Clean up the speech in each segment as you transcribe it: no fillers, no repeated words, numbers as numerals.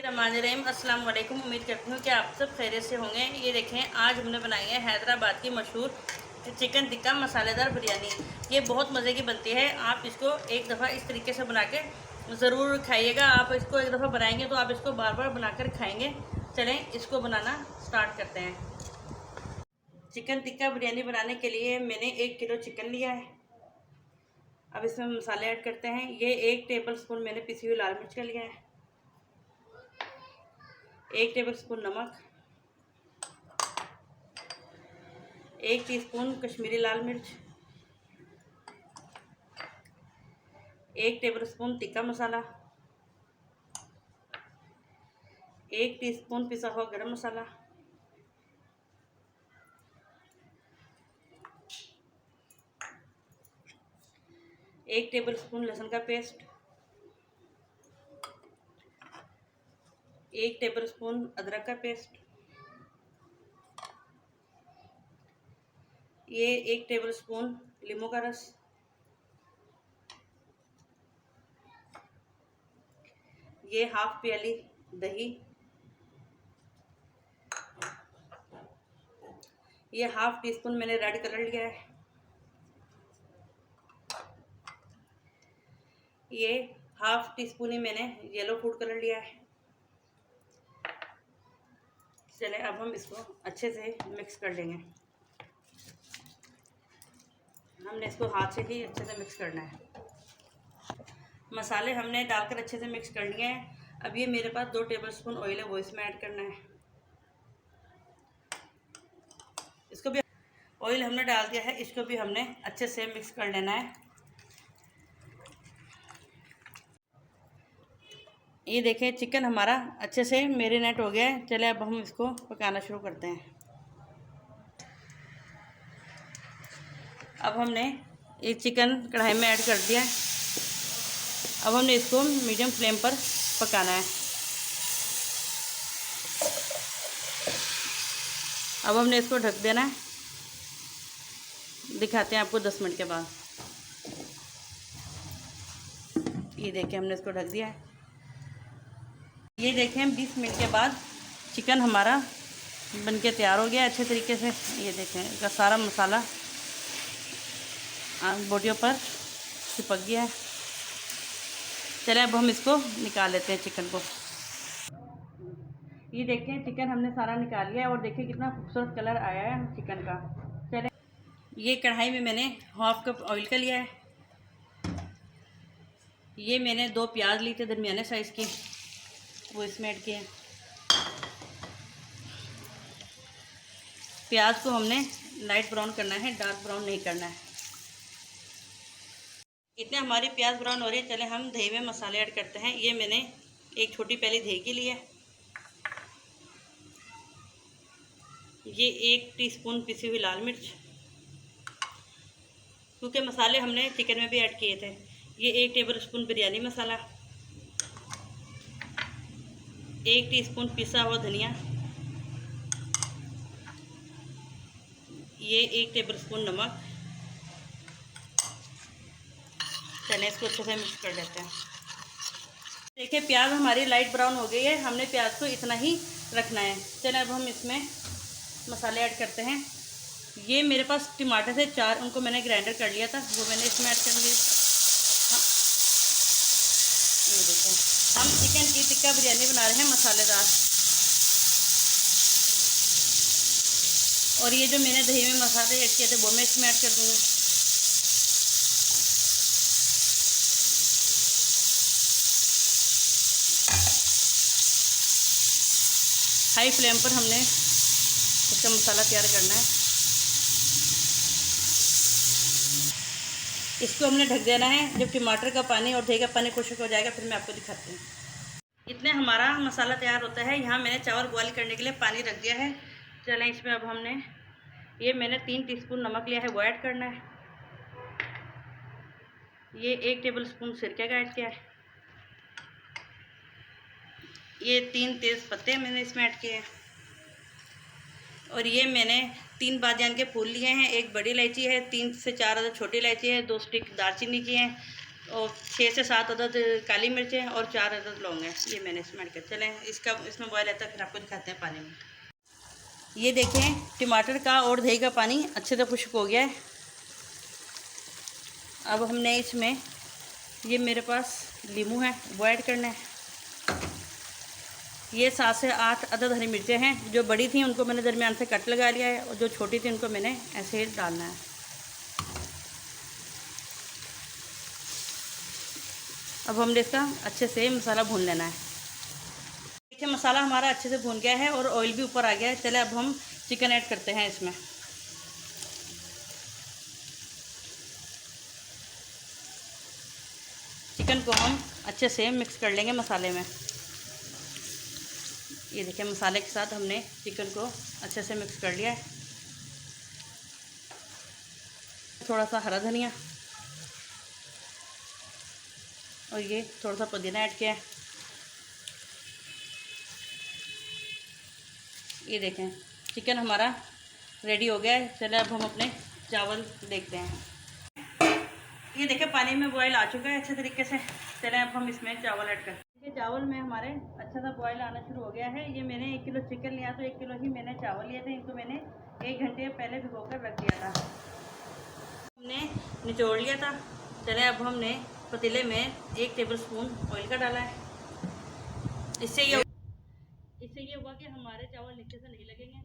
बिस्मिल्लाहिर्रहमानिर्रहीम। अस्सलाम वालेकुम। उम्मीद करती हूँ कि आप सब खैरियत से होंगे। ये देखें, आज हमने बनाई है हैदराबाद की मशहूर चिकन टिक्का मसालेदार बिरयानी। ये बहुत मज़े की बनती है। आप इसको एक दफ़ा इस तरीके से बना के ज़रूर खाइएगा। आप इसको एक दफ़ा बनाएंगे तो आप इसको बार बार बनाकर खाएंगे। चलें इसको बनाना स्टार्ट करते हैं। चिकन टिक्का बिरयानी बनाने के लिए मैंने 1 किलो चिकन लिया है। अब इसमें मसाले ऐड करते हैं। ये 1 टेबल स्पून मैंने पिसी हुई लाल मिर्च का लिया है, 1 टेबल स्पून नमक, 1 टीस्पून कश्मीरी लाल मिर्च, 1 table spoon tikka masala, 1 teaspoon पिसा हुआ गरम मसाला, 1 टेबल स्पून लहसुन का पेस्ट, 1 टेबल स्पून अदरक का पेस्ट, ये 1 टेबल स्पून नींबू का रस, ये हाफ प्याली दही, ये हाफ टी स्पून मैंने रेड कलर लिया है, ये हाफ टी स्पून ही मैंने येलो फूड कलर लिया है। चले अब हम इसको अच्छे से मिक्स कर लेंगे। हमने इसको हाथ से ही अच्छे से मिक्स करना है। मसाले हमने डालकर अच्छे से मिक्स कर लिए हैं। अब ये मेरे पास 2 टेबल स्पून ऑयल है, वो इसमें ऐड करना है। इसको भी ऑयल हमने डाल दिया है, इसको भी हमने अच्छे से मिक्स कर लेना है। ये देखें, चिकन हमारा अच्छे से मैरिनेट हो गया है। चले अब हम इसको पकाना शुरू करते हैं। अब हमने ये चिकन कढ़ाई में ऐड कर दिया है। अब हमने इसको मीडियम फ्लेम पर पकाना है। अब हमने इसको ढक देना है। दिखाते हैं आपको 10 मिनट के बाद। ये देखें, हमने इसको ढक दिया है। ये देखें, 20 मिनट के बाद चिकन हमारा बनके तैयार हो गया अच्छे तरीके से। ये देखें, इसका सारा मसाला बोटियों पर चिपक गया है। चलिए अब हम इसको निकाल लेते हैं चिकन को। ये देखें, चिकन हमने सारा निकाल लिया है और देखिए कितना खूबसूरत कलर आया है चिकन का। चलिए, ये कढ़ाई में मैंने हाफ कप ऑयल का लिया है। ये मैंने 2 प्याज ली थे दरमियाने साइज़ की, वो इसमें ऐड किए। प्याज को हमने लाइट ब्राउन करना है, डार्क ब्राउन नहीं करना है। इतने हमारी प्याज ब्राउन हो रही है। चले हम दही में मसाले ऐड करते हैं। ये मैंने एक छोटी प्याली दही की ली है। ये 1 टीस्पून पिसी हुई लाल मिर्च, क्योंकि मसाले हमने चिकन में भी ऐड किए थे। ये 1 टेबल स्पून बिरयानी मसाला, 1 टीस्पून पिसा हुआ धनिया, ये 1 टेबल स्पून नमक। चलिए इसको अच्छे से मिक्स कर लेते हैं। देखिए, प्याज हमारी लाइट ब्राउन हो गई है। हमने प्याज को इतना ही रखना है। चलिए अब हम इसमें मसाले ऐड करते हैं। ये मेरे पास टमाटर थे 4, उनको मैंने ग्राइंडर कर लिया था, वो मैंने इसमें ऐड कर लिया। ये देखो, हम चिकन की टिक्का बिरयानी बना रहे हैं मसालेदार। और ये जो मैंने दही में मसाले ऐड किए थे वो मैं इसमें ऐड कर दूँगी। हाई फ्लेम पर हमने इसका मसाला तैयार करना है। इसको हमने ढक देना है। जब टमाटर का पानी और दही का पानी खुश्क हो जाएगा फिर मैं आपको दिखाती हूँ। इतने हमारा मसाला तैयार होता है। यहाँ मैंने चावल बॉईल करने के लिए पानी रख दिया है। चलें इसमें अब हमने मैंने 3 टीस्पून नमक लिया है, वो ऐड करना है। ये 1 टेबल स्पून सिरके का ऐड किया है। ये 3 तेज़ पत्ते मैंने इसमें ऐड किए हैं। और ये मैंने 3 बादियान के फूल लिए हैं, 1 बड़ी इलायची है, 3 से 4 छोटी इलायची है, 2 स्टिक दालचीनी की हैं, और 6 से 7 अदद काली मिर्चें और 4 अदद लौंग हैं, ये मैंने इसमें ऐड कर। चलें इसमें बॉयल आता है, फिर आपको दिखाते हैं पानी में। ये देखें टमाटर का और दही का पानी अच्छे से खुश्क हो गया है। अब हमने इसमें ये मेरे पास नींबू है, वो ऐड करना है। ये 7 से 8 अदद हरी मिर्चें हैं, जो बड़ी थी उनको मैंने दरमियान से कट लगा लिया है और जो छोटी थी उनको मैंने ऐसे ही डालना है। अब हमने इसका अच्छे से मसाला भून लेना है। देखिए मसाला हमारा अच्छे से भून गया है और ऑयल भी ऊपर आ गया है। चले अब हम चिकन ऐड करते हैं इसमें। चिकन को हम अच्छे से मिक्स कर लेंगे मसाले में। ये देखिए मसाले के साथ हमने चिकन को अच्छे से मिक्स कर लिया है। थोड़ा सा हरा धनिया और ये थोड़ा सा पुदीना ऐड किया है। ये देखें चिकन हमारा रेडी हो गया है। चले अब हम अपने चावल देखते हैं। ये देखें पानी में बॉयल आ चुका है अच्छे तरीके से। चले अब हम इसमें चावल ऐड करते हैं। ये चावल में हमारे अच्छा सा बॉयल आना शुरू हो गया है। ये मैंने 1 किलो चिकन लिया तो 1 किलो ही मैंने चावल लिए थे। इनको मैंने 1 घंटे पहले भिगोकर रख दिया था, हमने निचोड़ लिया था। चले अब हमने पतीले में 1 टेबलस्पून ऑयल का डाला है। इससे ये हुआ कि हमारे चावल नीचे से नहीं लगेंगे।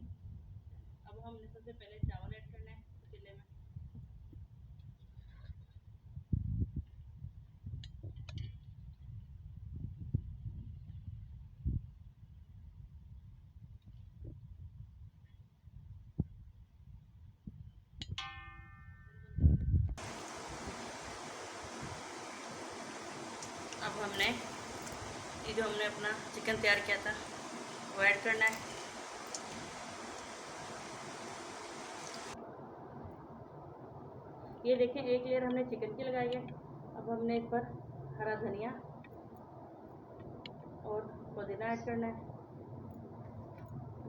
अब हमने सबसे पहले चावल ऐड करना है पतीले में। अब हमने ये जो हमने अपना चिकन तैयार किया था वो ऐड करना है। ये देखें 1 लेयर हमने चिकन की लगाई है। अब हमने इस पर हरा धनिया और पुदीना ऐड करना है।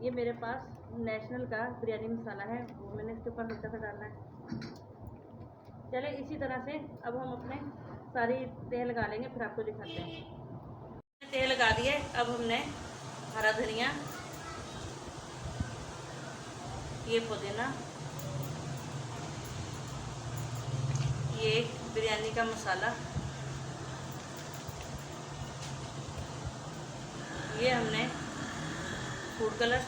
ये मेरे पास नेशनल का बिरयानी मसाला है, वो मैंने इसके ऊपर हल्का सा डालना है। चले इसी तरह से अब हम अपने सारी तेल लगा लेंगे, फिर आपको दिखाते हैं। तेल लगा दिए। अब हमने हरा धनिया, ये पुदीना, ये बिरयानी का मसाला, ये हमने फूड कलर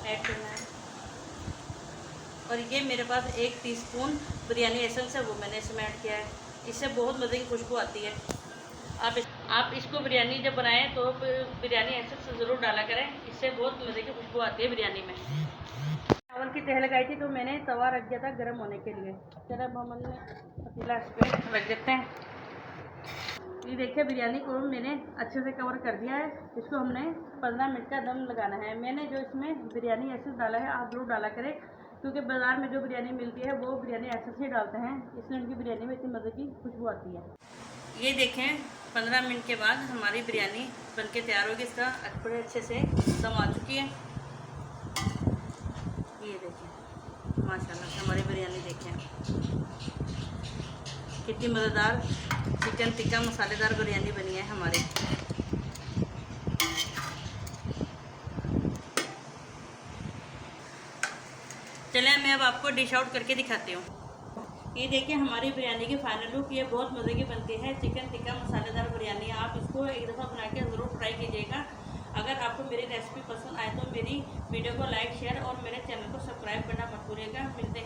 ऐड करना है और ये मेरे पास 1 टीस्पून बिरयानी एसेंस है, वो मैंने इसमें ऐड किया है। इससे बहुत मज़े की खुशबू आती है। आप इसको बिरयानी जब बनाएं तो बिरयानी एसेंस ज़रूर डाला करें, इससे बहुत मज़े की खुशबू आती है बिरयानी में। चावल की तह लगाई थी तो मैंने तवा रख दिया था गर्म होने के लिए। चलो अब हम पतीला इस पर रख देते हैं। ये देखिए बिरयानी को मैंने अच्छे से कवर कर दिया है। इसको हमने 15 मिनट का दम लगाना है। मैंने जो इसमें बिरयानी एसेंस डाला है आप ज़रूर डाला करें, क्योंकि बाज़ार में जो बिरयानी मिलती है वो बिरयानी एसेंस ही डालते हैं, इसलिए उनकी बिरयानी में इतनी मज़े की खुशबू आती है। ये देखें 15 मिनट के बाद हमारी बिरयानी बनके तैयार होगी। इसका बड़े अच्छे से दम आ चुकी है। ये देखें माशाल्लाह से हमारी बिरयानी देखें कितनी मज़ेदार चिकन टिक्का मसालेदार बिरयानी बनी है हमारी। चलें मैं अब आपको डिश आउट करके दिखाती हूँ। ये देखिए हमारी बिरयानी की फाइनल लुक। ये बहुत मज़े की बनती है चिकन टिक्का मसालेदार बिरयानी। आप इसको एक दफ़ा बना के ज़रूर ट्राई कीजिएगा। अगर आपको मेरी रेसिपी पसंद आए तो मेरी वीडियो को लाइक शेयर और मेरे चैनल को सब्सक्राइब करना मत भूलिएगा। मिलते हैं